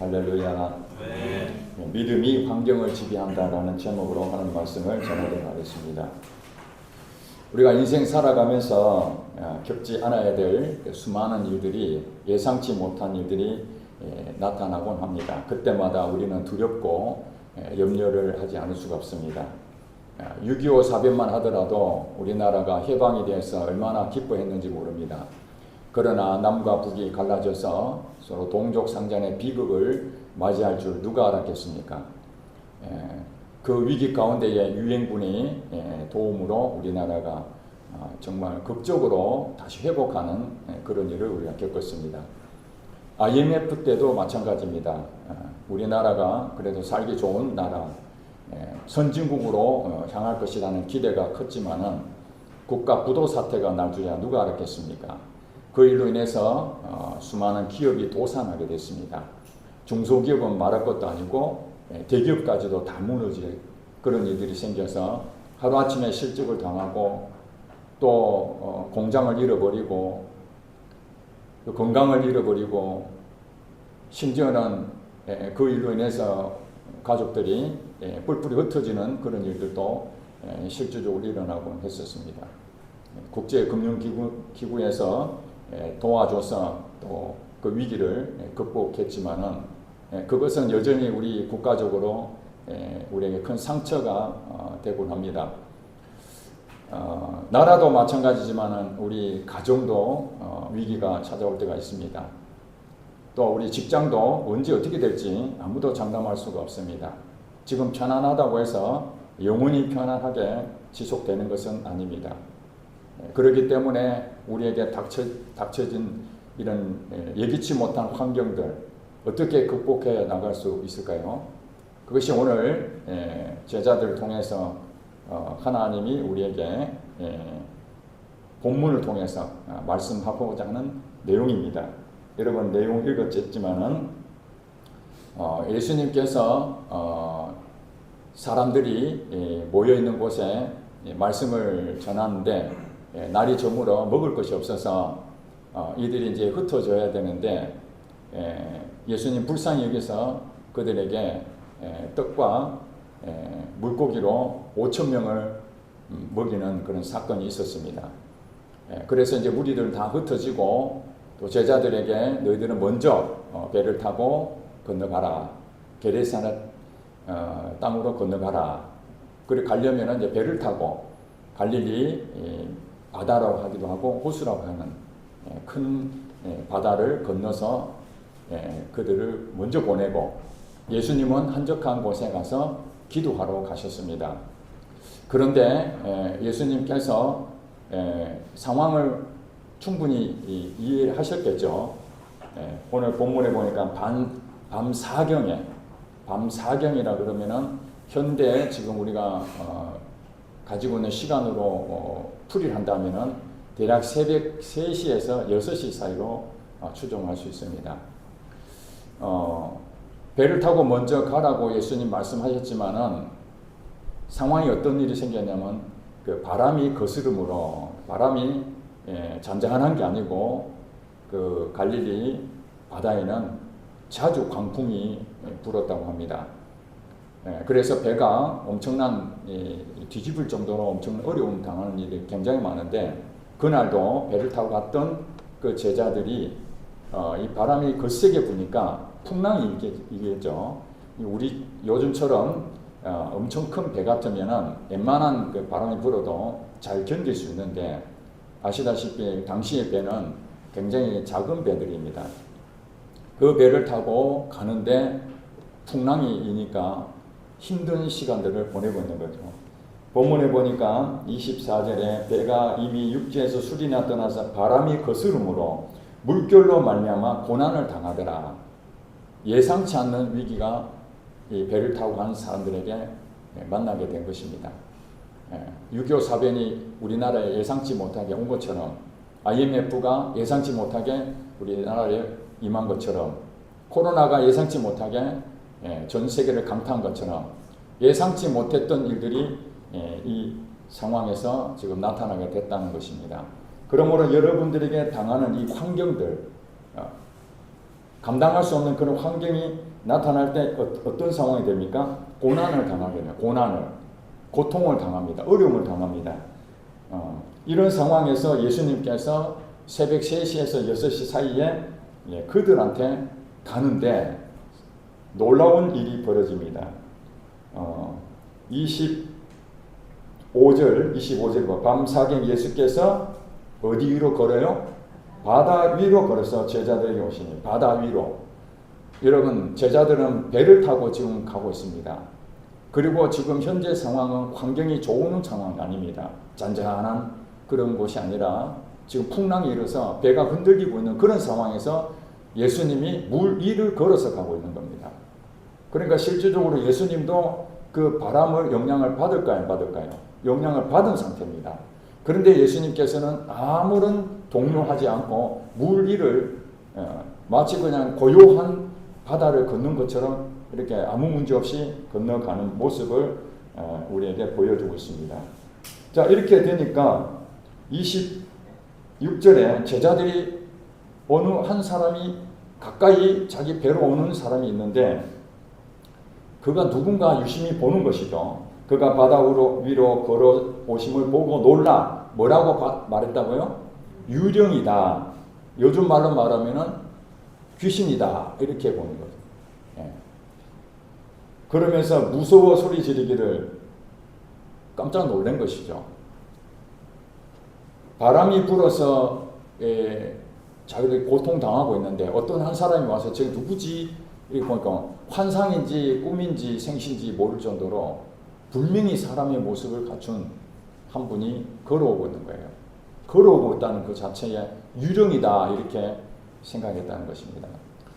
할렐루야. 믿음이 환경을 지배한다라는 제목으로 하는 말씀을 전하도록 하겠습니다. 우리가 인생 살아가면서 겪지 않아야 될 수많은 일들이, 예상치 못한 일들이 나타나곤 합니다. 그때마다 우리는 두렵고 염려를 하지 않을 수가 없습니다. 6.25 사변만 하더라도 우리나라가 해방이 돼서 얼마나 기뻐했는지 모릅니다. 그러나 남과 북이 갈라져서 서로 동족상잔의 비극을 맞이할 줄 누가 알았겠습니까? 그 위기 가운데에 유엔군의 도움으로 우리나라가 정말 극적으로 다시 회복하는 그런 일을 우리가 겪었습니다. IMF 때도 마찬가지입니다. 우리나라가 그래도 살기 좋은 나라, 선진국으로 향할 것이라는 기대가 컸지만은 국가 부도 사태가 날 줄이야 누가 알았겠습니까? 그 일로 인해서 수많은 기업이 도산하게 됐습니다. 중소기업은 말할 것도 아니고 대기업까지도 다 무너질 그런 일들이 생겨서 하루아침에 실직을 당하고 또 공장을 잃어버리고 또 건강을 잃어버리고 심지어는 그 일로 인해서 가족들이 뿔뿔이 흩어지는 그런 일들도 실질적으로 일어나곤 했었습니다. 국제금융기구에서 도와줘서 또 그 위기를 극복했지만은 그것은 여전히 우리 국가적으로 우리에게 큰 상처가 되곤 합니다. 나라도 마찬가지지만은 우리 가정도 위기가 찾아올 때가 있습니다. 또 우리 직장도 언제 어떻게 될지 아무도 장담할 수가 없습니다. 지금 편안하다고 해서 영원히 편안하게 지속되는 것은 아닙니다. 그렇기 때문에 우리에게 닥쳐진 이런 예기치 못한 환경들 어떻게 극복해 나갈 수 있을까요? 그것이 오늘 제자들을 통해서 하나님이 우리에게 본문을 통해서 말씀하고자 하는 내용입니다. 여러분 내용 읽었지만은 예수님께서 사람들이 모여 있는 곳에 말씀을 전하는데 날이 저물어 먹을 것이 없어서 이들이 이제 흩어져야 되는데 예수님 불쌍히 여기서 그들에게 떡과 물고기로 5,000명을 먹이는 그런 사건이 있었습니다. 그래서 이제 무리들 다 흩어지고 또 제자들에게 너희들은 먼저 배를 타고 건너가라. 게레사네 땅으로 건너가라. 그리고 가려면 이제 배를 타고 갈릴리 바다라고 하기도 하고 호수라고 하는 큰 바다를 건너서 그들을 먼저 보내고 예수님은 한적한 곳에 가서 기도하러 가셨습니다. 그런데 예수님께서 상황을 충분히 이해하셨겠죠. 오늘 본문에 보니까 밤 사경이라 그러면은 현대 지금 우리가 가지고 있는 시간으로 풀이를 한다면은 대략 새벽 3시에서 6시 사이로 추정할 수 있습니다. 배를 타고 먼저 가라고 예수님 말씀하셨지만은 상황이 어떤 일이 생겼냐면 그 바람이 거스름으로 바람이 잔잔한 게 아니고 그 갈릴리 바다에는 자주 광풍이 불었다고 합니다. 그래서 배가 엄청난 뒤집을 정도로 엄청난 어려움 당하는 일이 굉장히 많은데 그날도 배를 타고 갔던 그 제자들이 이 바람이 거세게 부니까 풍랑이 이겠죠. 우리 요즘처럼 엄청 큰 배 같으면은 웬만한 그 바람이 불어도 잘 견딜 수 있는데 아시다시피 당시의 배는 굉장히 작은 배들입니다. 그 배를 타고 가는데 풍랑이 이니까 힘든 시간들을 보내고 있는 거죠. 본문에 보니까 24절에 배가 이미 육지에서 수리나 떠나서 바람이 거스름으로 물결로 말미암아 고난을 당하더라. 예상치 않는 위기가 이 배를 타고 가는 사람들에게 만나게 된 것입니다. 6.25 사변이 우리나라에 예상치 못하게 온 것처럼 IMF가 예상치 못하게 우리나라에 임한 것처럼 코로나가 예상치 못하게 전 세계를 강타한 것처럼 예상치 못했던 일들이 이 상황에서 지금 나타나게 됐다는 것입니다. 그러므로 여러분들에게 당하는 이 환경들 감당할 수 없는 그런 환경이 나타날 때 어떤 상황이 됩니까? 고난을 당하게 돼요. 고통을 당합니다. 어려움을 당합니다. 이런 상황에서 예수님께서 새벽 3시에서 6시 사이에 그들한테 가는데 놀라운 일이 벌어집니다. 25절 밤사경 예수께서 어디 위로 걸어요? 바다 위로 걸어서 제자들에게 오시니 바다 위로. 여러분 제자들은 배를 타고 지금 가고 있습니다. 그리고 지금 현재 상황은 환경이 좋은 상황이 아닙니다. 잔잔한 그런 곳이 아니라 지금 풍랑이 일어서 배가 흔들리고 있는 그런 상황에서 예수님이 물 위를 걸어서 가고 있는 겁니다. 그러니까 실질적으로 예수님도 그 바람을 영향을 받을까요? 안 받을까요? 영향을 받은 상태입니다. 그런데 예수님께서는 아무런 동요하지 않고 물 위를 마치 그냥 고요한 바다를 걷는 것처럼 이렇게 아무 문제 없이 건너가는 모습을 우리에게 보여주고 있습니다. 자, 이렇게 되니까 26절에 제자들이 어느 한 사람이 가까이 자기 배로 오는 사람이 있는데 그가 누군가 유심히 보는 것이죠. 그가 바다 위로 걸어오심을 보고 놀라 뭐라고 말했다고요? 유령이다. 요즘 말로 말하면은 귀신이다. 이렇게 보는 거죠. 예. 그러면서 무서워 소리 지르기를 깜짝 놀란 것이죠. 바람이 불어서 자기들이 고통당하고 있는데 어떤 한 사람이 와서 저기 누구지? 이렇게 보니까 환상인지 꿈인지 생신지 모를 정도로 분명히 사람의 모습을 갖춘 한 분이 걸어오고 있는 거예요. 걸어오고 있다는 그 자체에 유령이다 이렇게 생각했다는 것입니다.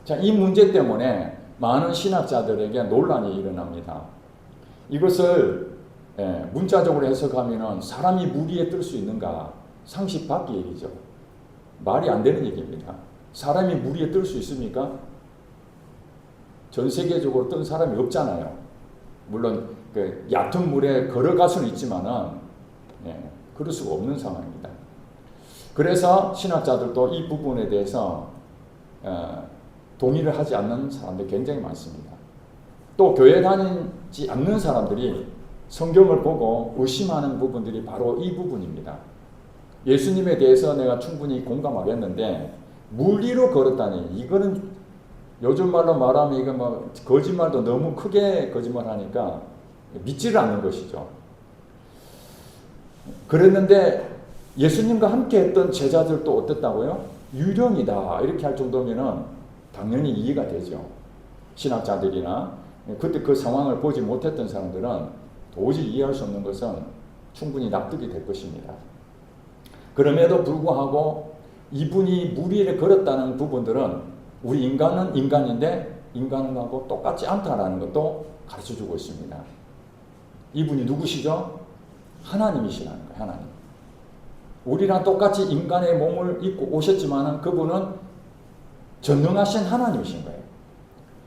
자, 이 문제 때문에 많은 신학자들에게 논란이 일어납니다. 이것을 문자적으로 해석하면 사람이 물 위에 뜰 수 있는가? 상식 밖의 얘기죠. 말이 안 되는 얘기입니다. 사람이 물 위에 뜰 수 있습니까? 전 세계적으로 뜬 사람이 없잖아요. 물론 그 얕은 물에 걸어갈 수는 있지만은 그럴 수가 없는 상황입니다. 그래서 신학자들도 이 부분에 대해서 동의를 하지 않는 사람들이 굉장히 많습니다. 또 교회 다니지 않는 사람들이 성경을 보고 의심하는 부분들이 바로 이 부분입니다. 예수님에 대해서 내가 충분히 공감하겠는데 물 위로 걸었다니 이거는 요즘 말로 말하면 이거 뭐 거짓말도 너무 크게 거짓말하니까 믿지를 않는 것이죠. 그랬는데 예수님과 함께 했던 제자들도 어땠다고요? 유령이다 이렇게 할 정도면은 당연히 이해가 되죠. 신학자들이나 그때 그 상황을 보지 못했던 사람들은 도저히 이해할 수 없는 것은 충분히 납득이 될 것입니다. 그럼에도 불구하고 이분이 물 위에 걸었다는 부분들은 우리 인간은 인간인데 인간하고 똑같지 않다라는 것도 가르쳐주고 있습니다. 이분이 누구시죠? 하나님이시라는 거예요. 하나님. 우리랑 똑같이 인간의 몸을 입고 오셨지만 그분은 전능하신 하나님이신 거예요.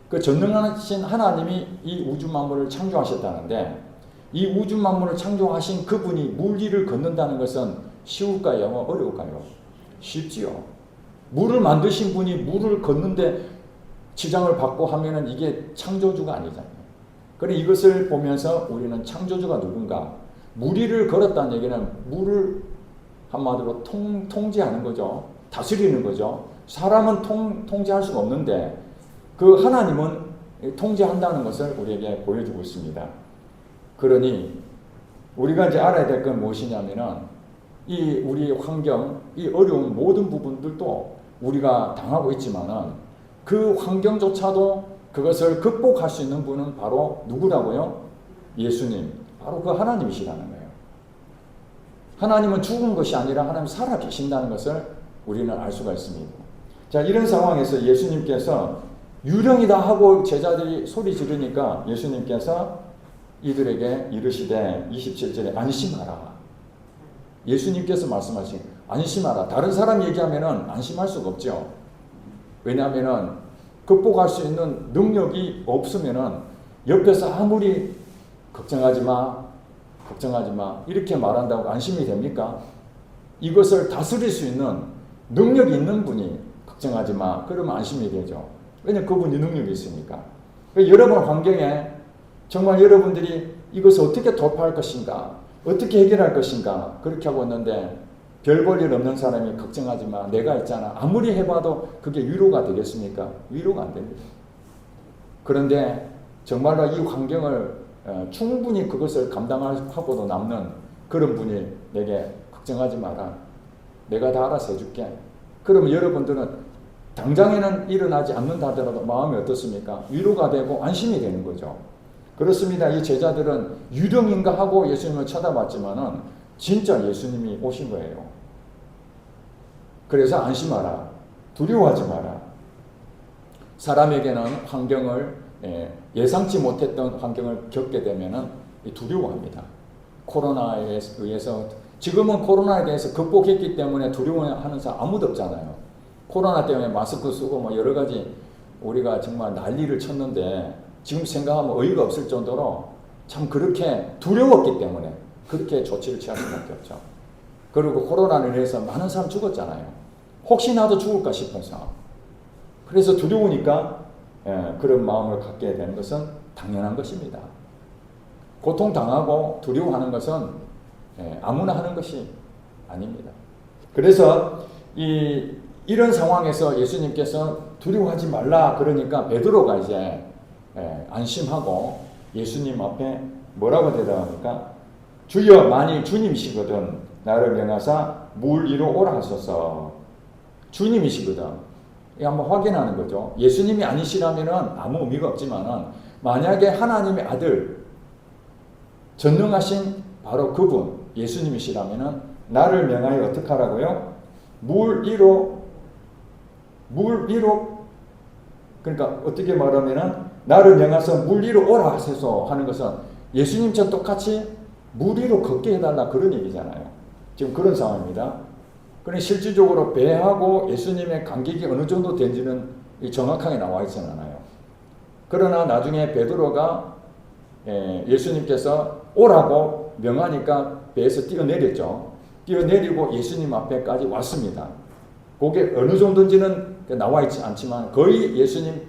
그 전능하신 하나님이 이 우주 만물을 창조하셨다는데 이 우주 만물을 창조하신 그분이 물 위를 걷는다는 것은 쉬울까요? 어려울까요? 쉽지요. 물을 만드신 분이 물을 걷는데 지장을 받고 하면은 이게 창조주가 아니잖아요. 그래 이것을 보면서 우리는 창조주가 누군가? 물 위를 걸었다는 얘기는 물을 한마디로 통제하는 거죠. 다스리는 거죠. 사람은 통제할 수가 없는데 그 하나님은 통제한다는 것을 우리에게 보여주고 있습니다. 그러니 우리가 이제 알아야 될 건 무엇이냐면은 이 우리 환경, 이 어려운 모든 부분들도 우리가 당하고 있지만은 그 환경조차도 그것을 극복할 수 있는 분은 바로 누구라고요? 예수님. 바로 그 하나님이시라는 거예요. 하나님은 죽은 것이 아니라 하나님 살아 계신다는 것을 우리는 알 수가 있습니다. 자, 이런 상황에서 예수님께서 유령이다 하고 제자들이 소리 지르니까 예수님께서 이들에게 이르시되 27절에 안심하라. 예수님께서 말씀하신 안심하라. 다른 사람 얘기하면은 안심할 수가 없죠. 왜냐하면은 극복할 수 있는 능력이 없으면은 옆에서 아무리 걱정하지 마 이렇게 말한다고 안심이 됩니까? 이것을 다스릴 수 있는 능력이 있는 분이 걱정하지 마 그러면 안심이 되죠. 왜냐하면 그분이 능력이 있으니까. 여러분 환경에 정말 여러분들이 이것을 어떻게 돌파할 것인가, 어떻게 해결할 것인가 그렇게 하고 있는데 별 볼 일 없는 사람이 걱정하지 마, 내가 있잖아. 아무리 해봐도 그게 위로가 되겠습니까? 위로가 안 됩니다. 그런데 정말로 이 환경을 충분히 그것을 감당하고도 남는 그런 분이 내게 걱정하지 마라, 내가 다 알아서 해줄게. 그러면 여러분들은 당장에는 일어나지 않는다 하더라도 마음이 어떻습니까? 위로가 되고 안심이 되는 거죠. 그렇습니다. 이 제자들은 유령인가 하고 예수님을 쳐다봤지만은 진짜 예수님이 오신 거예요. 그래서 안심하라, 두려워하지 마라. 사람에게는 환경을 예상치 못했던 환경을 겪게 되면은 두려워합니다. 코로나에 의해서 지금은 코로나에 대해서 극복했기 때문에 두려워하는 사람 아무도 없잖아요. 코로나 때문에 마스크 쓰고 뭐 여러 가지 우리가 정말 난리를 쳤는데 지금 생각하면 어이가 없을 정도로 참 그렇게 두려웠기 때문에 그렇게 조치를 취할 수밖에 없죠. 그리고 코로나를 인해서 많은 사람 죽었잖아요. 혹시 나도 죽을까 싶어서. 그래서 두려우니까 그런 마음을 갖게 되는 것은 당연한 것입니다. 고통당하고 두려워하는 것은 아무나 하는 것이 아닙니다. 그래서 이런 상황에서 예수님께서 두려워하지 말라 그러니까 베드로가 이제 안심하고 예수님 앞에 뭐라고 대답합니까? 주여, 만일 주님이시거든 나를 명하사 물 위로 오라 하소서. 주님이시거든. 이거 한번 확인하는 거죠. 예수님이 아니시라면 아무 의미가 없지만은 만약에 하나님의 아들 전능하신 바로 그분 예수님이시라면 나를 명하여 어떻게 하라고요? 물 위로 그러니까 어떻게 말하면은 나를 명하서 물 위로 오라 하소서 하는 것은 예수님처럼 똑같이 물 위로 걷게 해달라 그런 얘기잖아요. 지금 그런 상황입니다. 그러니 실질적으로 배하고 예수님의 간격이 어느 정도 된지는 정확하게 나와 있지는 않아요. 그러나 나중에 베드로가 예수님께서 오라고 명하니까 배에서 뛰어내렸죠. 뛰어내리고 예수님 앞에까지 왔습니다. 그게 어느 정도인지는 나와 있지 않지만 거의 예수님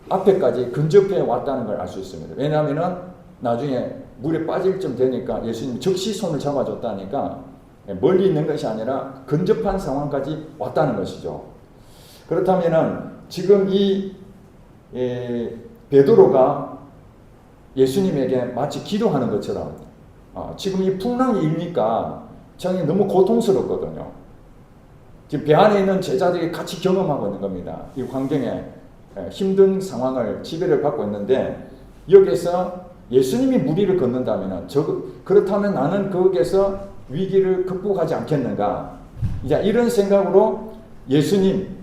앞에까지 근접해 왔다는 걸 알 수 있습니다. 왜냐하면 나중에 물에 빠질 쯤 되니까 예수님이 즉시 손을 잡아줬다니까 멀리 있는 것이 아니라 근접한 상황까지 왔다는 것이죠. 그렇다면 지금 이 베드로가 예수님에게 마치 기도하는 것처럼 지금 이 풍랑이 일니까 정말 너무 고통스럽거든요. 지금 배 안에 있는 제자들이 같이 경험하고 있는 겁니다. 이 환경에 힘든 상황을 지배를 받고 있는데 여기서 예수님이 물 위를 걷는다면 그렇다면 나는 거기에서 위기를 극복하지 않겠는가. 이제 이런 생각으로 예수님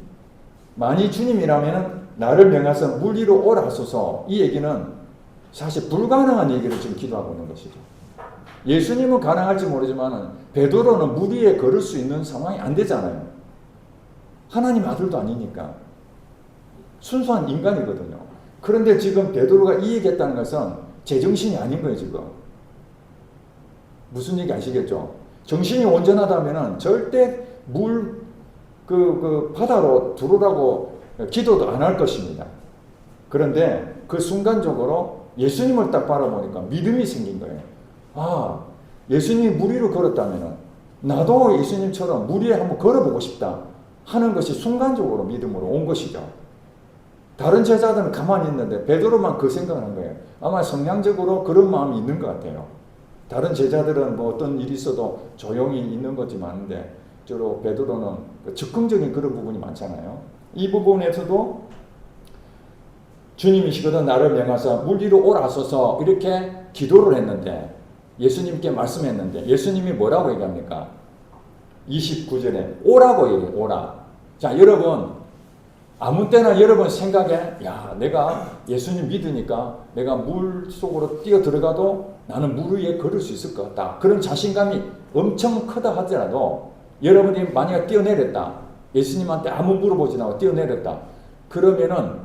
만일 주님이라면 나를 명하사 물 위로 오라 하소서. 이 얘기는 사실 불가능한 얘기를 지금 기도하고 있는 것이죠. 예수님은 가능할지 모르지만 베드로는 물 위에 걸을 수 있는 상황이 안 되잖아요. 하나님 아들도 아니니까 순수한 인간이거든요. 그런데 지금 베드로가 이 얘기했다는 것은 제정신이 아닌 거예요. 지금 무슨 얘기 아시겠죠? 정신이 온전하다면 절대 그 바다로 들어오라고 기도도 안 할 것입니다. 그런데 그 순간적으로 예수님을 딱 바라보니까 믿음이 생긴 거예요. 예수님이 물 위로 걸었다면 나도 예수님처럼 물 위에 한번 걸어보고 싶다 하는 것이 순간적으로 믿음으로 온 것이죠. 다른 제자들은 가만히 있는데 베드로만 그 생각을 한 거예요. 아마 성향적으로 그런 마음이 있는 것 같아요. 다른 제자들은 뭐 어떤 일이 있어도 조용히 있는 거지 많은데 주로 베드로는 적극적인 그런 부분이 많잖아요. 이 부분에서도 주님이시거든 나를 명하사 물 위로 오라 하소서 이렇게 기도를 했는데 예수님께 말씀했는데 예수님이 뭐라고 얘기합니까? 29절에 오라고 얘기해요. 오라. 자, 여러분 아무 때나 여러분 생각에 내가 예수님 믿으니까 내가 물 속으로 뛰어 들어가도 나는 물 위에 걸을 수 있을 것 같다. 그런 자신감이 엄청 크다 하더라도 여러분이 만약에 뛰어내렸다. 예수님한테 아무 물어보지 않고 뛰어내렸다. 그러면은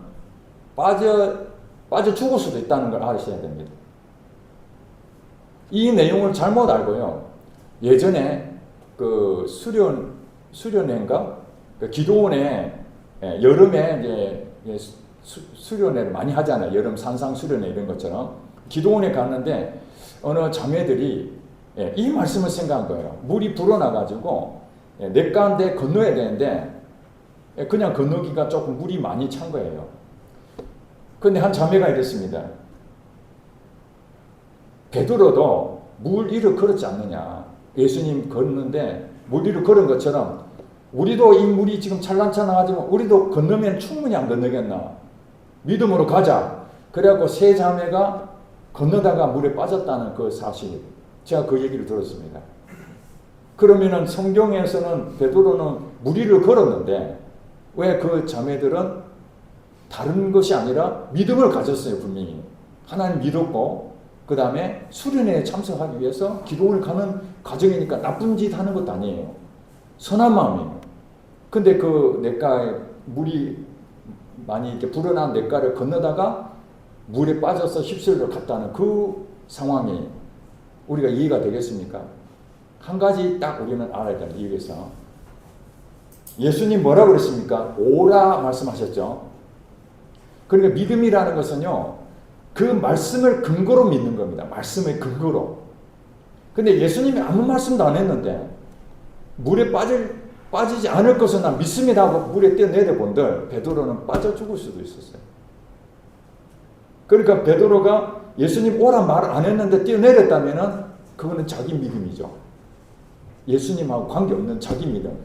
빠져 죽을 수도 있다는 걸 아셔야 됩니다. 이 내용을 잘못 알고요. 예전에 수련회인가? 기도원에 여름에 이제 예, 수련회를 많이 하잖아요. 여름 산상 수련회 이런 것처럼. 기도원에 갔는데 어느 자매들이 예, 이 말씀을 생각한 거예요. 물이 불어나가지고 예, 내 가운데 건너야 되는데 예, 그냥 건너기가 조금 물이 많이 찬 거예요. 그런데 한 자매가 이랬습니다. 베드로도 물 위로 걸었지 않느냐. 예수님 걷는데 물 위로 걸은 것처럼 우리도 이 물이 지금 찰랑찰랑하지만 우리도 건너면 충분히 안 건너겠나. 믿음으로 가자. 그래갖고 세 자매가 건너다가 물에 빠졌다는 그 사실. 제가 그 얘기를 들었습니다. 그러면은 성경에서는 베드로는 물 위를 걸었는데 왜 그 자매들은 다른 것이 아니라 믿음을 가졌어요. 분명히. 하나님 믿었고 그 다음에 수련회에 참석하기 위해서 기도원을 가는 과정이니까 나쁜 짓 하는 것도 아니에요. 선한 마음이에요. 근데 그 냇가에 물이 많이 이렇게 불어난 냇가를 건너다가 물에 빠져서 휩쓸려 갔다는 그 상황이 우리가 이해가 되겠습니까? 한 가지 딱 우리는 알아야 되는 이유에서 예수님 뭐라고 그랬습니까? 오라 말씀하셨죠. 그러니까 믿음이라는 것은요, 그 말씀을 근거로 믿는 겁니다. 말씀의 근거로. 근데 예수님이 아무 말씀도 안 했는데 물에 빠지지 않을 것은 난 믿습니다 하고 물에 뛰어내려 본들 베드로는 빠져 죽을 수도 있었어요. 그러니까 베드로가 예수님 오라 말을 안 했는데 뛰어내렸다면은 그거는 자기 믿음이죠. 예수님하고 관계없는 자기 믿음.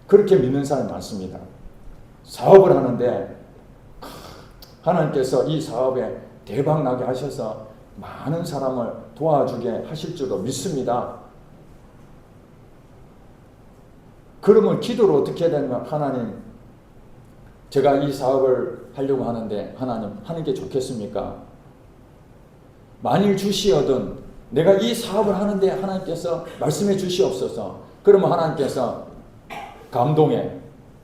그렇게 믿는 사람이 많습니다. 사업을 하는데 하나님께서 이 사업에 대박 나게 하셔서 많은 사람을 도와주게 하실 줄도 믿습니다. 그러면 기도를 어떻게 해야 되냐면 하나님 제가 이 사업을 하려고 하는데 하나님 하는 게 좋겠습니까? 만일 주시어든 내가 이 사업을 하는데 하나님께서 말씀해 주시옵소서. 그러면 하나님께서 감동에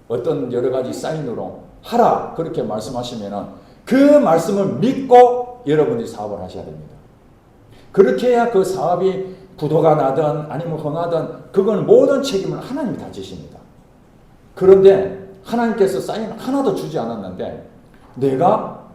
어떤 여러 가지 사인으로 하라 그렇게 말씀하시면은 그 말씀을 믿고 여러분이 사업을 하셔야 됩니다. 그렇게 해야 그 사업이 부도가 나든 아니면 흥하든 그건 모든 책임을 하나님이 다 지십니다. 그런데 하나님께서 사인 하나도 주지 않았는데 내가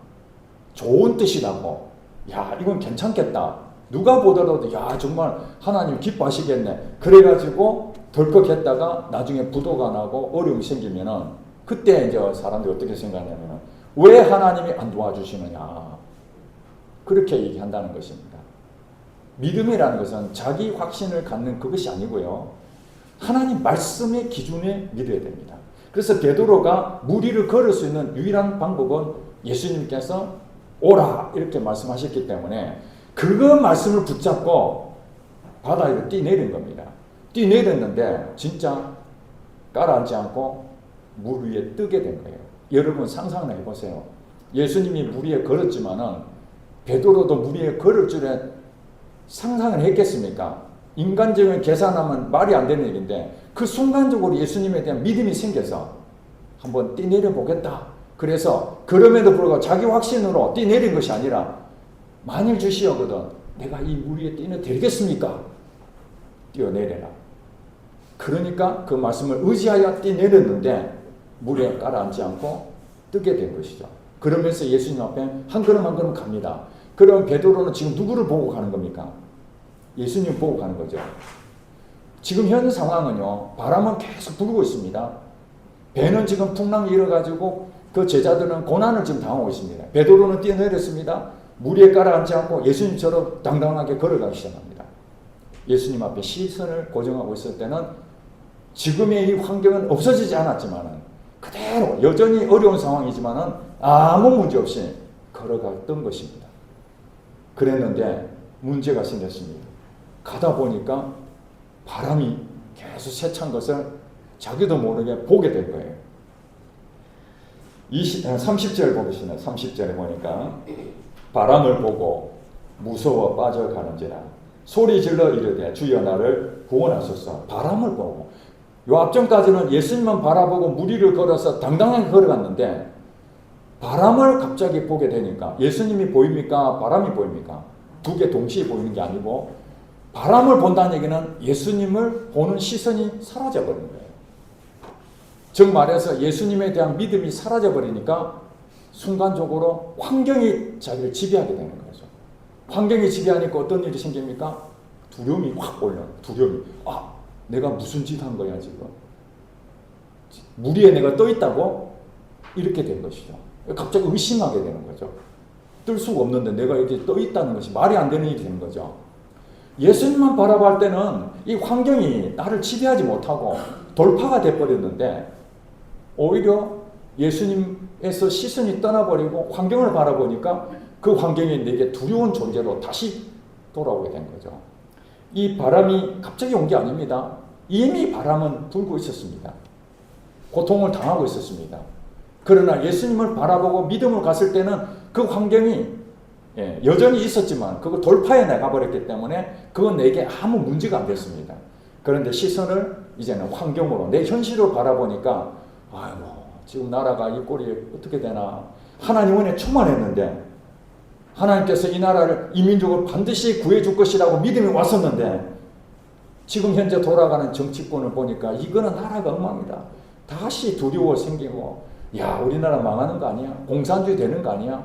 좋은 뜻이라고 야 이건 괜찮겠다. 누가 보더라도 야 정말 하나님 기뻐하시겠네. 그래가지고 덜컥 했다가 나중에 부도가 나고 어려움이 생기면은 그때 이제 사람들이 어떻게 생각하냐면 왜 하나님이 안 도와주시느냐 그렇게 얘기한다는 것입니다. 믿음이라는 것은 자기 확신을 갖는 그것이 아니고요. 하나님 말씀의 기준에 믿어야 됩니다. 그래서 베드로가 물 위를 걸을 수 있는 유일한 방법은 예수님께서 오라 이렇게 말씀하셨기 때문에 그 말씀을 붙잡고 바다에 뛰내린 겁니다. 뛰내렸는데 진짜 가라앉지 않고 물 위에 뜨게 된 거예요. 여러분 상상을 해보세요. 예수님이 물 위에 걸었지만은 베드로도 물 위에 걸을 줄에 상상을 했겠습니까? 인간적인 계산하면 말이 안 되는 얘기인데 그 순간적으로 예수님에 대한 믿음이 생겨서 한번 뛰내려 보겠다. 그래서 그럼에도 불구하고 자기 확신으로 뛰내린 것이 아니라 만일 주시어거든 내가 이 물 위에 뛰어내리겠습니까? 뛰어내려라. 그러니까 그 말씀을 의지하여 뛰내렸는데 물에 가라앉지 않고 뜨게 된 것이죠. 그러면서 예수님 앞에 한 걸음 한 걸음 갑니다. 그럼 베드로는 지금 누구를 보고 가는 겁니까? 예수님 보고 가는 거죠. 지금 현 상황은요. 바람은 계속 불고 있습니다. 배는 지금 풍랑이 일어가지고 그 제자들은 고난을 지금 당하고 있습니다. 베드로는 뛰어내렸습니다. 물 위에 가라앉지 않고 예수님처럼 당당하게 걸어가기 시작합니다. 예수님 앞에 시선을 고정하고 있을 때는 지금의 이 환경은 없어지지 않았지만 그대로 여전히 어려운 상황이지만 아무 문제 없이 걸어갔던 것입니다. 그랬는데 문제가 생겼습니다. 가다 보니까 바람이 계속 세찬 것을 자기도 모르게 보게 된 거예요. 30절 보시나요? 30절에 보니까 바람을 보고 무서워 빠져가는지라 소리 질러 이르되 주여 나를 구원하소서. 바람을 보고 요 앞전까지는 예수님만 바라보고 물 위를 걸어서 당당하게 걸어갔는데 바람을 갑자기 보게 되니까 예수님이 보입니까? 바람이 보입니까? 두 개 동시에 보이는 게 아니고 바람을 본다는 얘기는 예수님을 보는 시선이 사라져버린 거예요. 즉 말해서 예수님에 대한 믿음이 사라져버리니까 순간적으로 환경이 자기를 지배하게 되는 거죠. 환경이 지배하니까 어떤 일이 생깁니까? 두려움이 확 올라요. 두려움이. 아, 내가 무슨 짓 한 거야 지금. 물 위에 내가 떠 있다고? 이렇게 된 것이죠. 갑자기 의심하게 되는 거죠. 뜰 수가 없는데 내가 이렇게 떠 있다는 것이 말이 안 되는 일이 된 거죠. 예수님만 바라볼 때는 이 환경이 나를 지배하지 못하고 돌파가 돼버렸는데 오히려 예수님에서 시선이 떠나버리고 환경을 바라보니까 그 환경이 내게 두려운 존재로 다시 돌아오게 된 거죠. 이 바람이 갑자기 온 게 아닙니다. 이미 바람은 불고 있었습니다. 고통을 당하고 있었습니다. 그러나 예수님을 바라보고 믿음을 갔을 때는 그 환경이 여전히 있었지만 그거 돌파해 나가버렸기 때문에 그건 내게 아무 문제가 안 됐습니다. 그런데 시선을 이제는 환경으로 내 현실을 바라보니까 아이고 지금 나라가 이 꼴이 어떻게 되나. 하나님 은혜 충만했는데 하나님께서 이 나라를 이 민족을 반드시 구해줄 것이라고 믿음이 왔었는데 지금 현재 돌아가는 정치권을 보니까 이거는 나라가 엉망이다. 다시 두려워 생기고 야 우리나라 망하는 거 아니야? 공산주의 되는 거 아니야?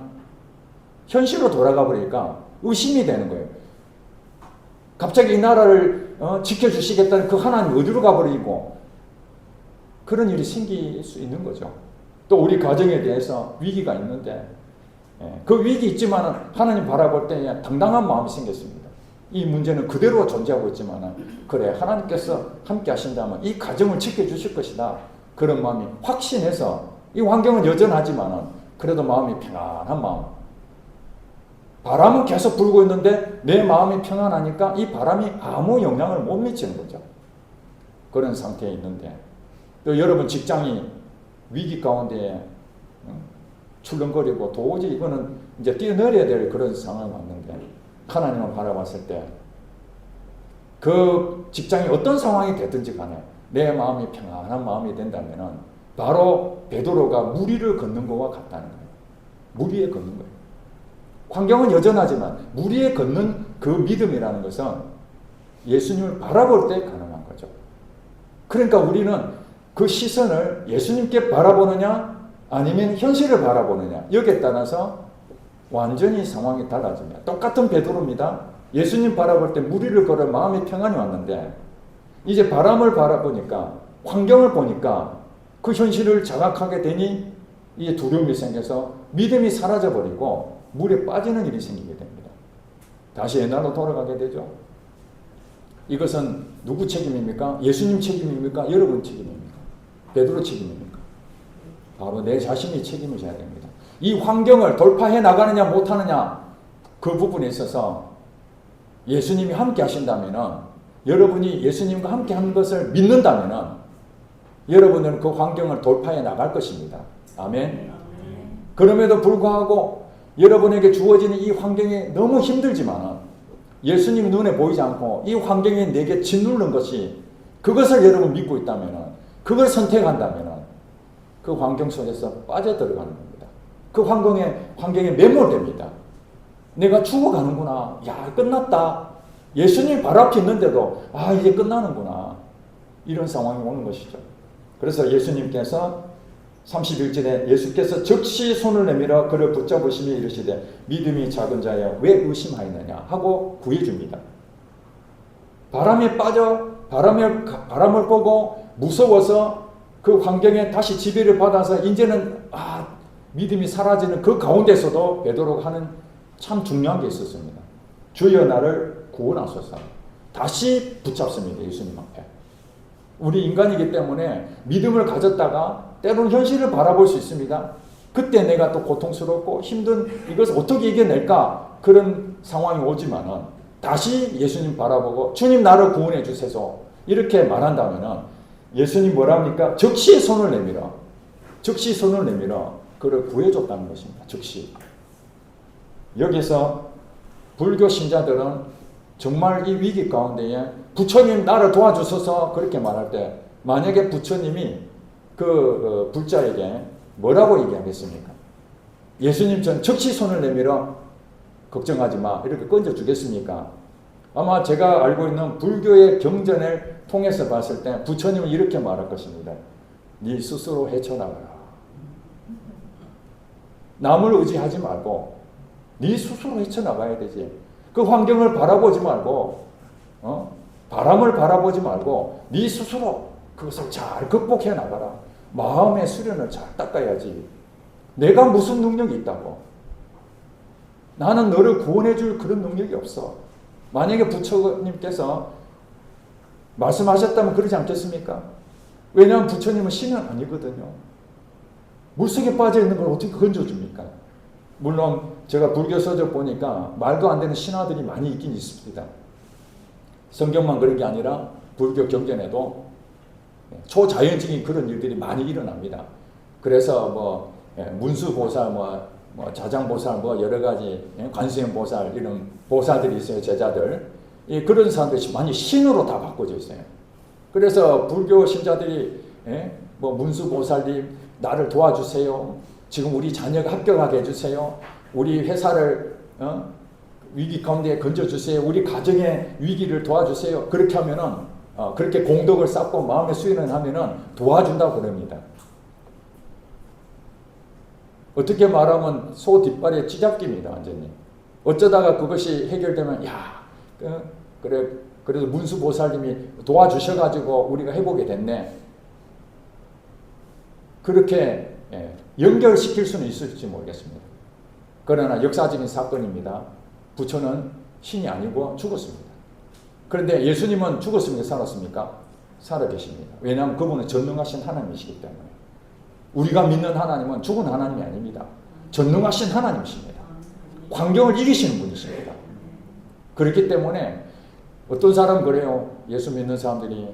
현실로 돌아가 버리니까 의심이 되는 거예요. 갑자기 이 나라를 지켜주시겠다는 그 하나님 어디로 가버리고 그런 일이 생길 수 있는 거죠. 또 우리 가정에 대해서 위기가 있는데 그 위기 있지만 하나님 바라볼 때 당당한 마음이 생겼습니다. 이 문제는 그대로 존재하고 있지만 그래 하나님께서 함께 하신다면 이 가정을 지켜주실 것이다. 그런 마음이 확신해서 이 환경은 여전하지만 그래도 마음이 평안한 마음. 바람은 계속 불고 있는데 내 마음이 평안하니까 이 바람이 아무 영향을 못 미치는 거죠. 그런 상태에 있는데 또 여러분 직장이 위기 가운데 출렁거리고 도저히 이거는 이제 뛰어내려야 될 그런 상황이 왔는데 하나님을 바라봤을 때 그 직장이 어떤 상황이 되든지 간에 내 마음이 평안한 마음이 된다면 바로 베드로가 물 위를 걷는 것과 같다는 거예요. 물 위에 걷는 거예요. 환경은 여전하지만 물 위에 걷는 그 믿음이라는 것은 예수님을 바라볼 때 가능한 거죠. 그러니까 우리는 그 시선을 예수님께 바라보느냐 아니면 현실을 바라보느냐 여기에 따라서 완전히 상황이 달라집니다. 똑같은 베드로입니다. 예수님 바라볼 때 물 위를 걸어 마음이 평안이 왔는데 이제 바람을 바라보니까 환경을 보니까 그 현실을 자각하게 되니 이게 두려움이 생겨서 믿음이 사라져버리고 물에 빠지는 일이 생기게 됩니다. 다시 옛날로 돌아가게 되죠. 이것은 누구 책임입니까? 예수님 책임입니까? 여러분 책임입니까? 베드로 책임입니까? 바로 내 자신이 책임을 져야 됩니다. 이 환경을 돌파해 나가느냐 못하느냐 그 부분에 있어서 예수님이 함께 하신다면 여러분이 예수님과 함께 하는 것을 믿는다면 여러분은 그 환경을 돌파해 나갈 것입니다. 아멘. 그럼에도 불구하고 여러분에게 주어지는 이 환경이 너무 힘들지만 예수님 눈에 보이지 않고 이 환경이 내게 짓누르는 것이 그것을 여러분 믿고 있다면 그걸 선택한다면 그 환경 속에서 빠져들어가는 겁니다. 그 환경에 매몰됩니다. 내가 죽어가는구나. 야 끝났다. 예수님 바로 앞에 있는데도 아 이제 끝나는구나. 이런 상황이 오는 것이죠. 그래서 예수님께서 31절에 예수께서 즉시 손을 내밀어 그를 붙잡으시며 이르시되 믿음이 작은 자여 왜 의심하였느냐 하고 구해줍니다. 바람에 빠져 바람을 보고 무서워서 그 환경에 다시 지배를 받아서 이제는 믿음이 사라지는 그 가운데서도 베드로가 하는 참 중요한 게 있었습니다. 주여 나를 구원하소서. 다시 붙잡습니다. 예수님 앞에. 우리 인간이기 때문에 믿음을 가졌다가 때로는 현실을 바라볼 수 있습니다. 그때 내가 또 고통스럽고 힘든 이것을 어떻게 이겨낼까 그런 상황이 오지만은 다시 예수님 바라보고 주님 나를 구원해 주세요. 이렇게 말한다면은 예수님 뭐라 합니까? 즉시 손을 내밀어. 즉시 손을 내밀어 그를 구해줬다는 것입니다. 즉시. 여기서 불교 신자들은 정말 이 위기 가운데에 부처님 나를 도와주소서 그렇게 말할 때 만약에 부처님이 그 불자에게 뭐라고 얘기하겠습니까? 예수님 전 즉시 손을 내밀어 걱정하지 마 이렇게 건져주겠습니까? 아마 제가 알고 있는 불교의 경전을 통해서 봤을 때 부처님은 이렇게 말할 것입니다. 네 스스로 헤쳐나가라. 남을 의지하지 말고 네 스스로 헤쳐나가야 되지. 그 환경을 바라보지 말고 바람을 바라보지 말고 네 스스로 그것을 잘 극복해 나가라. 마음의 수련을 잘 닦아야지. 내가 무슨 능력이 있다고. 나는 너를 구원해 줄 그런 능력이 없어. 만약에 부처님께서 말씀하셨다면 그러지 않겠습니까? 왜냐하면 부처님은 신은 아니거든요. 물속에 빠져 있는 걸 어떻게 건져줍니까? 물론 제가 불교 서적 보니까 말도 안 되는 신화들이 많이 있긴 있습니다. 성경만 그런 게 아니라 불교 경전에도 초자연적인 그런 일들이 많이 일어납니다. 그래서 뭐 문수보살, 뭐 자장보살, 뭐 여러 가지 관세음보살 이런 보살들이 있어요. 제자들. 그런 사람들이 많이 신으로 다 바꿔져 있어요. 그래서 불교 신자들이 뭐 문수보살님 나를 도와주세요. 지금 우리 자녀가 합격하게 해주세요. 우리 회사를 위기 가운데 건져주세요. 우리 가정의 위기를 도와주세요. 그렇게 하면은 그렇게 공덕을 쌓고 마음의 수련을 하면은 도와준다고 그럽니다. 어떻게 말하면 소 뒷발에 쥐잡기입니다. 완전히. 어쩌다가 그것이 해결되면 그래 그래도 문수보살님이 도와주셔가지고 우리가 해보게 됐네. 그렇게 연결시킬 수는 있을지 모르겠습니다. 그러나 역사적인 사건입니다. 부처는 신이 아니고 죽었습니다. 그런데 예수님은 죽었습니까? 살았습니까? 살아계십니다. 왜냐하면 그분은 전능하신 하나님이시기 때문에. 우리가 믿는 하나님은 죽은 하나님이 아닙니다. 전능하신 하나님이십니다. 환경을 이기시는 분이십니다. 그렇기 때문에 어떤 사람은 그래요. 예수 믿는 사람들이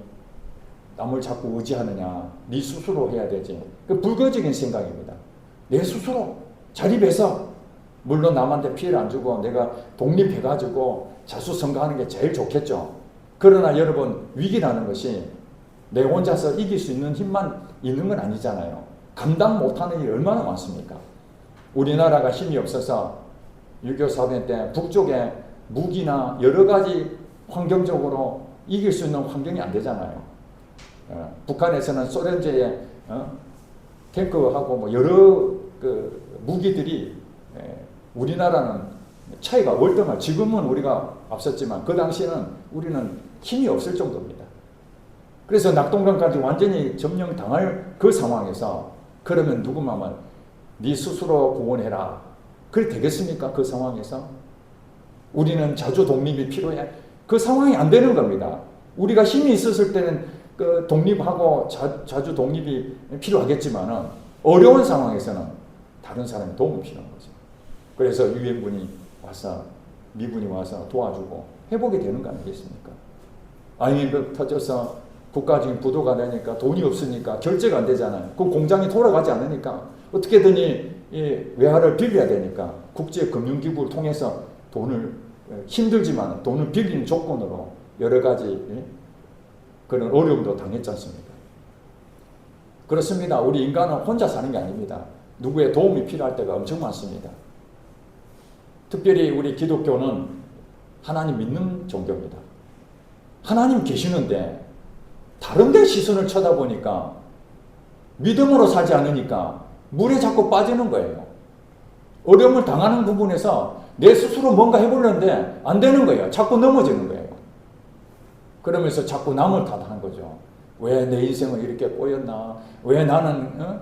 남을 자꾸 의지하느냐. 네 스스로 해야 되지. 그 불교적인 생각입니다. 내 스스로 자립해서 물론 남한테 피해를 안 주고 내가 독립해가지고 자수성가하는 게 제일 좋겠죠. 그러나 여러분 위기라는 것이 내 혼자서 이길 수 있는 힘만 있는 건 아니잖아요. 감당 못하는 일이 얼마나 많습니까? 우리나라가 힘이 없어서 6.25 사변 때 북쪽에 무기나 여러 가지 환경적으로 이길 수 있는 환경이 안 되잖아요. 북한에서는 소련제의 탱크하고 뭐 여러 그 무기들이 우리나라는 차이가 월등하고 지금은 우리가 앞섰지만 그 당시에는 우리는 힘이 없을 정도입니다. 그래서 낙동강까지 완전히 점령당할 그 상황에서 그러면 누구만 네 스스로 구원해라. 그래 되겠습니까? 그 상황에서 우리는 자주 독립이 필요해. 그 상황이 안 되는 겁니다. 우리가 힘이 있었을 때는 그 독립하고 자주 독립이 필요하겠지만은 어려운 상황에서는 다른 사람의 도움이 필요한 거죠. 그래서 유엔군이 와서 미군이 와서 도와주고 해보게 되는 거 아니겠습니까? IMF 터져서 국가적인 부도가 되니까 돈이 없으니까 결제가 안 되잖아요. 그 공장이 돌아가지 않으니까 어떻게든 이 외화를 빌려야 되니까 국제금융기구를 통해서 돈을 힘들지만 돈을 빌리는 조건으로 여러 가지 그런 어려움도 당했지 않습니까? 그렇습니다. 우리 인간은 혼자 사는 게 아닙니다. 누구의 도움이 필요할 때가 엄청 많습니다. 특별히 우리 기독교는 하나님 믿는 종교입니다. 하나님 계시는데 다른 데 시선을 쳐다보니까 믿음으로 살지 않으니까 물에 자꾸 빠지는 거예요. 어려움을 당하는 부분에서 내 스스로 뭔가 해보려는데 안 되는 거예요. 자꾸 넘어지는 거예요. 그러면서 자꾸 남을 탓하는 거죠. 왜 내 인생은 이렇게 꼬였나? 왜 나는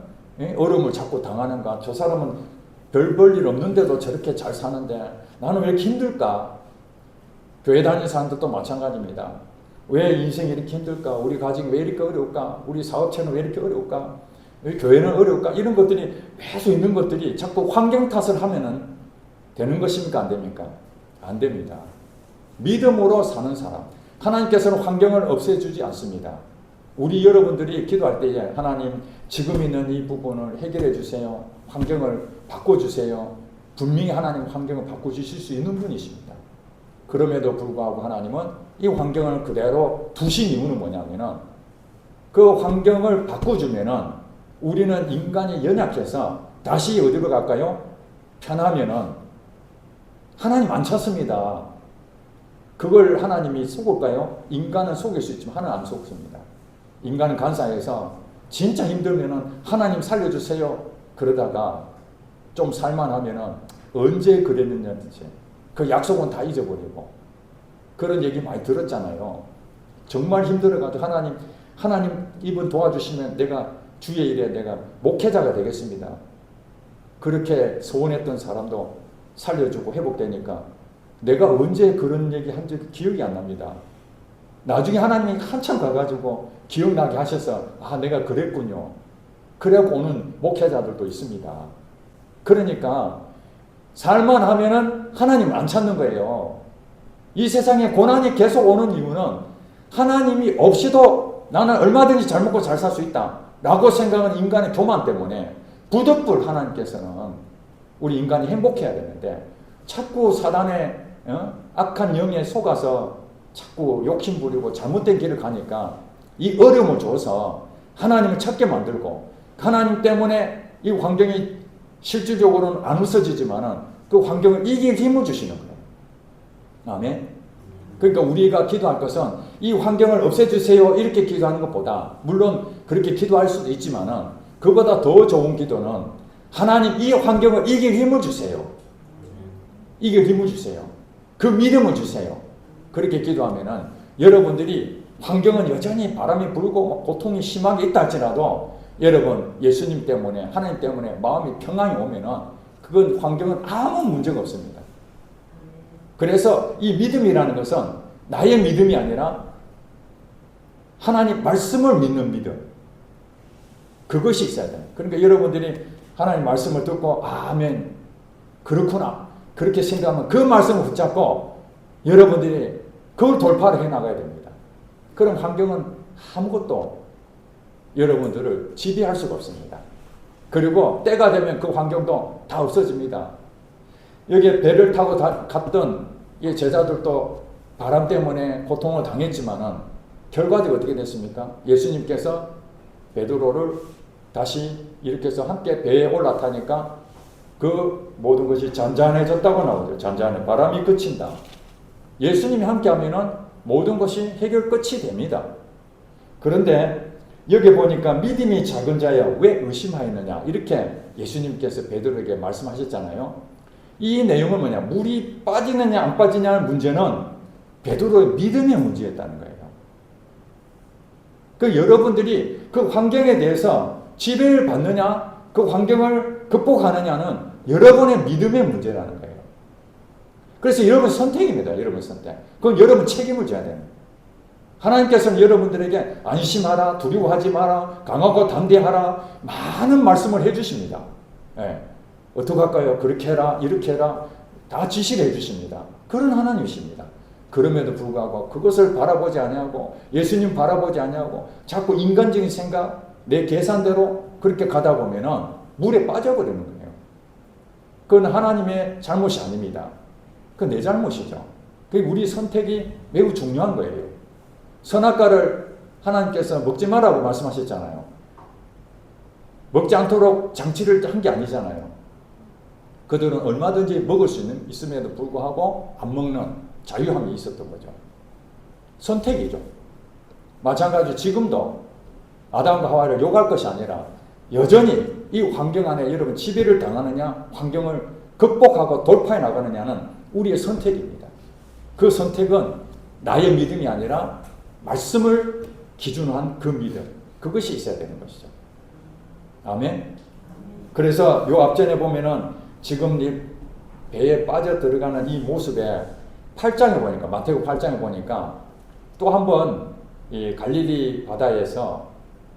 어려움을 자꾸 당하는가? 저 사람은 별 볼 일 없는데도 저렇게 잘 사는데 나는 왜 이렇게 힘들까? 교회 다니는 사람들도 마찬가지입니다. 왜 인생이 이렇게 힘들까? 우리 가정이 왜 이렇게 어려울까? 우리 사업체는 왜 이렇게 어려울까? 왜 교회는 어려울까? 이런 것들이 계속 있는 것들이 자꾸 환경 탓을 하면은 되는 것입니까? 안 됩니까? 안 됩니다. 믿음으로 사는 사람. 하나님께서는 환경을 없애주지 않습니다. 우리 여러분들이 기도할 때에 하나님 지금 있는 이 부분을 해결해 주세요. 환경을 바꿔주세요. 분명히 하나님 환경을 바꿔주실 수 있는 분이십니다. 그럼에도 불구하고 하나님은 이 환경을 그대로 두신 이유는 뭐냐면은 그 환경을 바꿔주면은 우리는 인간이 연약해서 다시 어디로 갈까요? 편하면은 하나님 안 찾습니다. 그걸 하나님이 속을까요? 인간은 속일 수 있지만 하나님 안 속습니다. 인간은 간사해서 진짜 힘들면은 하나님 살려주세요. 그러다가 좀 살만하면은 언제 그랬느냐든지 그 약속은 다 잊어버리고 그런 얘기 많이 들었잖아요. 정말 힘들어가지고 하나님 이분 도와주시면 내가 주의 일에 내가 목회자가 되겠습니다. 그렇게 소원했던 사람도 살려주고 회복되니까 내가 언제 그런 얘기 한 적 기억이 안 납니다. 나중에 하나님이 한참 가가지고 기억나게 하셔서 아 내가 그랬군요. 그래갖고 오는 목회자들도 있습니다. 그러니까 살만 하면은 하나님 안 찾는 거예요. 이 세상에 고난이 계속 오는 이유는 하나님이 없이도 나는 얼마든지 잘 먹고 잘 살 수 있다 라고 생각하는 인간의 교만 때문에 부득불 하나님께서는 우리 인간이 행복해야 되는데 자꾸 사단의 악한 영에 속아서 자꾸 욕심 부리고 잘못된 길을 가니까 이 어려움을 줘서 하나님을 찾게 만들고 하나님 때문에 이 환경이 실질적으로는 안 없어지지만은 그 환경을 이길 힘을 주시는 거예요. 아멘. 그러니까 우리가 기도할 것은 이 환경을 없애주세요 이렇게 기도하는 것보다 물론 그렇게 기도할 수도 있지만은 그보다 더 좋은 기도는 하나님 이 환경을 이길 힘을 주세요. 이길 힘을 주세요. 그 믿음을 주세요. 그렇게 기도하면은 여러분들이 환경은 여전히 바람이 불고 고통이 심하게 있다 할지라도 여러분 예수님 때문에 하나님 때문에 마음이 평안이 오면은 그건 환경은 아무 문제가 없습니다. 그래서 이 믿음이라는 것은 나의 믿음이 아니라 하나님 말씀을 믿는 믿음. 그것이 있어야 돼요. 그러니까 여러분들이 하나님 말씀을 듣고 아멘 그렇구나 그렇게 생각하면 그 말씀을 붙잡고 여러분들이 그걸 돌파를 해나가야 됩니다. 그럼 환경은 아무것도 여러분들을 지배할 수가 없습니다. 그리고 때가 되면 그 환경도 다 없어집니다. 여기에 배를 타고 갔던 이 제자들도 바람 때문에 고통을 당했지만은 결과적으로 어떻게 됐습니까? 예수님께서 베드로를 다시 이렇게 해서 함께 배에 올라타니까 그 모든 것이 잔잔해졌다고 나오죠. 잔잔해. 바람이 그친다. 예수님이 함께 하면은 모든 것이 해결 끝이 됩니다. 그런데 여기 보니까 믿음이 작은 자여 왜 의심하였느냐 이렇게 예수님께서 베드로에게 말씀하셨잖아요. 이 내용은 뭐냐? 물이 빠지느냐 안 빠지냐의 문제는 베드로의 믿음의 문제였다는 거예요. 그 여러분들이 그 환경에 대해서 지배를 받느냐 그 환경을 극복하느냐는 여러분의 믿음의 문제라는 거예요. 그래서 여러분 선택입니다. 여러분 선택. 그건 여러분 책임을 져야 됩니다. 하나님께서는 여러분들에게 안심하라, 두려워하지 마라, 강하고 담대하라 많은 말씀을 해주십니다. 예. 어떻게 할까요? 그렇게 해라, 이렇게 해라 다 지시를 해주십니다. 그런 하나님이십니다. 그럼에도 불구하고 그것을 바라보지 아니하고 예수님 바라보지 아니하고 자꾸 인간적인 생각, 내 계산대로 그렇게 가다 보면은 물에 빠져버리는 거예요. 그건 하나님의 잘못이 아닙니다. 그건 내 잘못이죠. 그게 우리 선택이 매우 중요한 거예요. 선악과를 하나님께서 먹지 말라고 말씀하셨잖아요. 먹지 않도록 장치를 한 게 아니잖아요. 그들은 얼마든지 먹을 수 있음에도 불구하고 안 먹는 자유함이 있었던 거죠. 선택이죠. 마찬가지로 지금도 아담과 하와를 욕할 것이 아니라 여전히 이 환경 안에 여러분 지배를 당하느냐 환경을 극복하고 돌파해 나가느냐는 우리의 선택입니다. 그 선택은 나의 믿음이 아니라 말씀을 기준으로 한 그 믿음 그것이 있어야 되는 것이죠. 아멘. 그래서 요 앞전에 보면은 지금 이 배에 빠져 들어가는 이 모습에 8장에 보니까 마태복음 8장에 보니까 또 한 번 이 갈릴리 바다에서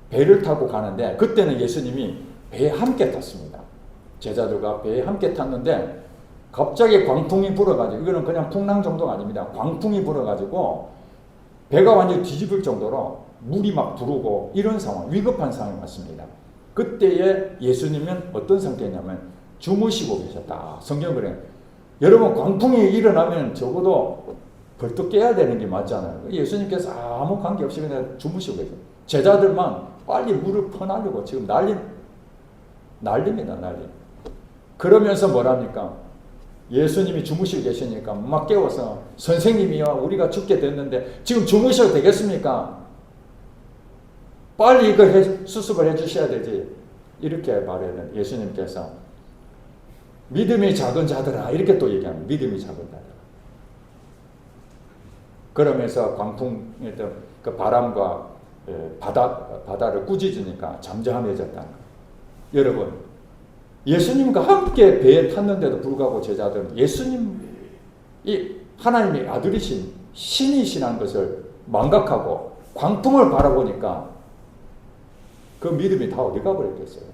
배를 타고 가는데 그때는 예수님이 배에 함께 탔습니다. 제자들과 배에 함께 탔는데 갑자기 광풍이 불어가지고 이거는 그냥 풍랑 정도가 아닙니다. 광풍이 불어가지고 배가 완전히 뒤집을 정도로 물이 막 부르고 이런 상황, 위급한 상황이 왔습니다. 그때에 예수님은 어떤 상태냐면 주무시고 계셨다. 성경은 그래요. 여러분 광풍이 일어나면 적어도 벌떡 깨야 되는 게 맞잖아요. 예수님께서 아무 관계없이 그냥 주무시고 계세요. 제자들만 빨리 물을 퍼나려고 지금 난립니다. 난리. 그러면서 뭐랍니까? 예수님이 주무시고 계시니까 막 깨워서 선생님이요 우리가 죽게 됐는데 지금 주무셔도 되겠습니까? 빨리 이거 수습을 해주셔야 되지. 이렇게 말해요. 예수님께서 믿음이 작은 자들아 이렇게 또 얘기합니다. 믿음이 작은 자들아. 그러면서 광풍의 그 바람과 바다를 꾸짖으니까 잠잠해졌다는 거예요. 여러분, 예수님과 함께 배에 탔는데도 불구하고 제자들은 예수님이 하나님의 아들이신 신이시라는 것을 망각하고 광풍을 바라보니까 그 믿음이 다 어디 가버렸겠어요.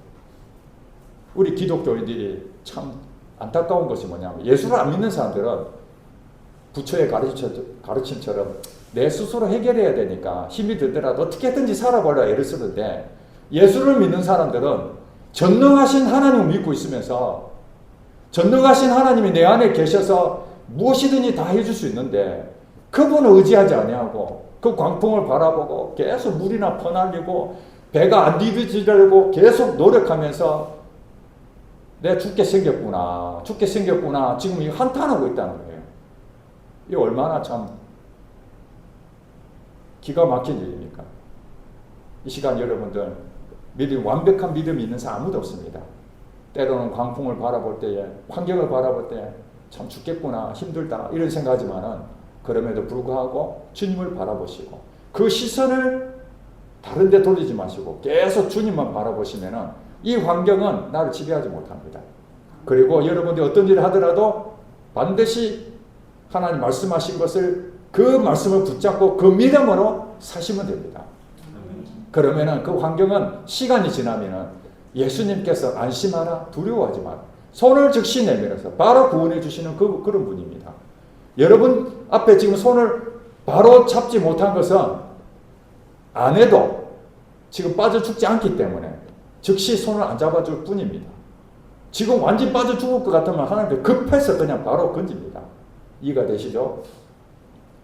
우리 기독교인들이 참 안타까운 것이 뭐냐면 예수를 안 믿는 사람들은 부처의 가르침처럼 내 스스로 해결해야 되니까 힘이 들더라도 어떻게든지 살아보려 애를 쓰는데, 예수를 믿는 사람들은 전능하신 하나님을 믿고 있으면서 전능하신 하나님이 내 안에 계셔서 무엇이든지 다 해줄 수 있는데 그분을 의지하지 아니하고 그 광풍을 바라보고 계속 물이나 퍼날리고 배가 안 뒤집어지려고 계속 노력하면서 내가 죽게 생겼구나 지금 한탄하고 있다는 거예요. 이 얼마나 참 기가 막힌 일입니까? 이 시간 여러분들 완벽한 믿음이 있는 사람 아무도 없습니다. 때로는 광풍을 바라볼 때에, 환경을 바라볼 때 참 죽겠구나, 힘들다 이런 생각하지만은 그럼에도 불구하고 주님을 바라보시고 그 시선을 다른 데 돌리지 마시고 계속 주님만 바라보시면은 이 환경은 나를 지배하지 못합니다. 그리고 여러분들이 어떤 일을 하더라도 반드시 하나님 말씀하신 것을, 그 말씀을 붙잡고 그 믿음으로 사시면 됩니다. 그러면은 그 환경은 시간이 지나면은 예수님께서 안심하라, 두려워하지 마라, 손을 즉시 내밀어서 바로 구원해 주시는 그런 분입니다. 여러분 앞에 지금 손을 바로 잡지 못한 것은 안 해도 지금 빠져 죽지 않기 때문에 즉시 손을 안 잡아줄 뿐입니다. 지금 완전히 빠져 죽을 것 같으면 하나님께 급해서 그냥 바로 건집니다. 이해가 되시죠?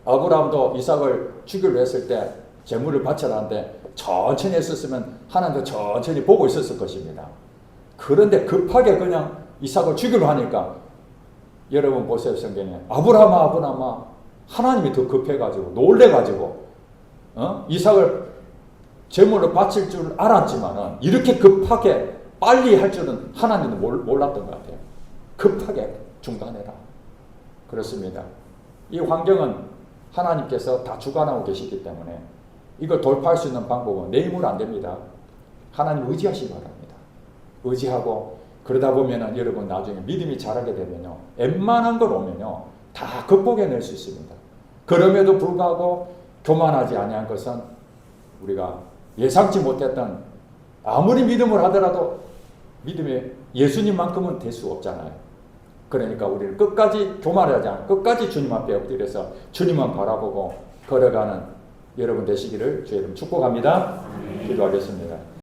아브라함도 이삭을 죽이려 했을 때 제물을 바쳐라는데 천천히 했었으면 하나님도 천천히 보고 있었을 것입니다. 그런데 급하게 그냥 이삭을 죽이려 하니까 여러분 보세요. 성경에 아브라함아 하나님이 더 급해가지고 놀래가지고 이삭을 제물로 바칠 줄 알았지만은 이렇게 급하게 빨리 할 줄은 하나님도 몰랐던 것 같아요. 급하게 중단해라. 그렇습니다. 이 환경은 하나님께서 다 주관하고 계시기 때문에 이걸 돌파할 수 있는 방법은 내 힘으로 안 됩니다. 하나님 의지하시기 바랍니다. 의지하고 그러다 보면은 여러분 나중에 믿음이 자라게 되면요, 웬만한 걸 오면요 다 극복해낼 수 있습니다. 그럼에도 불구하고 교만하지 아니한 것은 우리가 예상치 못했던, 아무리 믿음을 하더라도 믿음의 예수님만큼은 될 수 없잖아요. 그러니까 우리는 끝까지 교만하지 않고 끝까지 주님 앞에 엎드려서 주님만 바라보고 걸어가는 여러분 되시기를 주의 이름 축복합니다. 기도하겠습니다.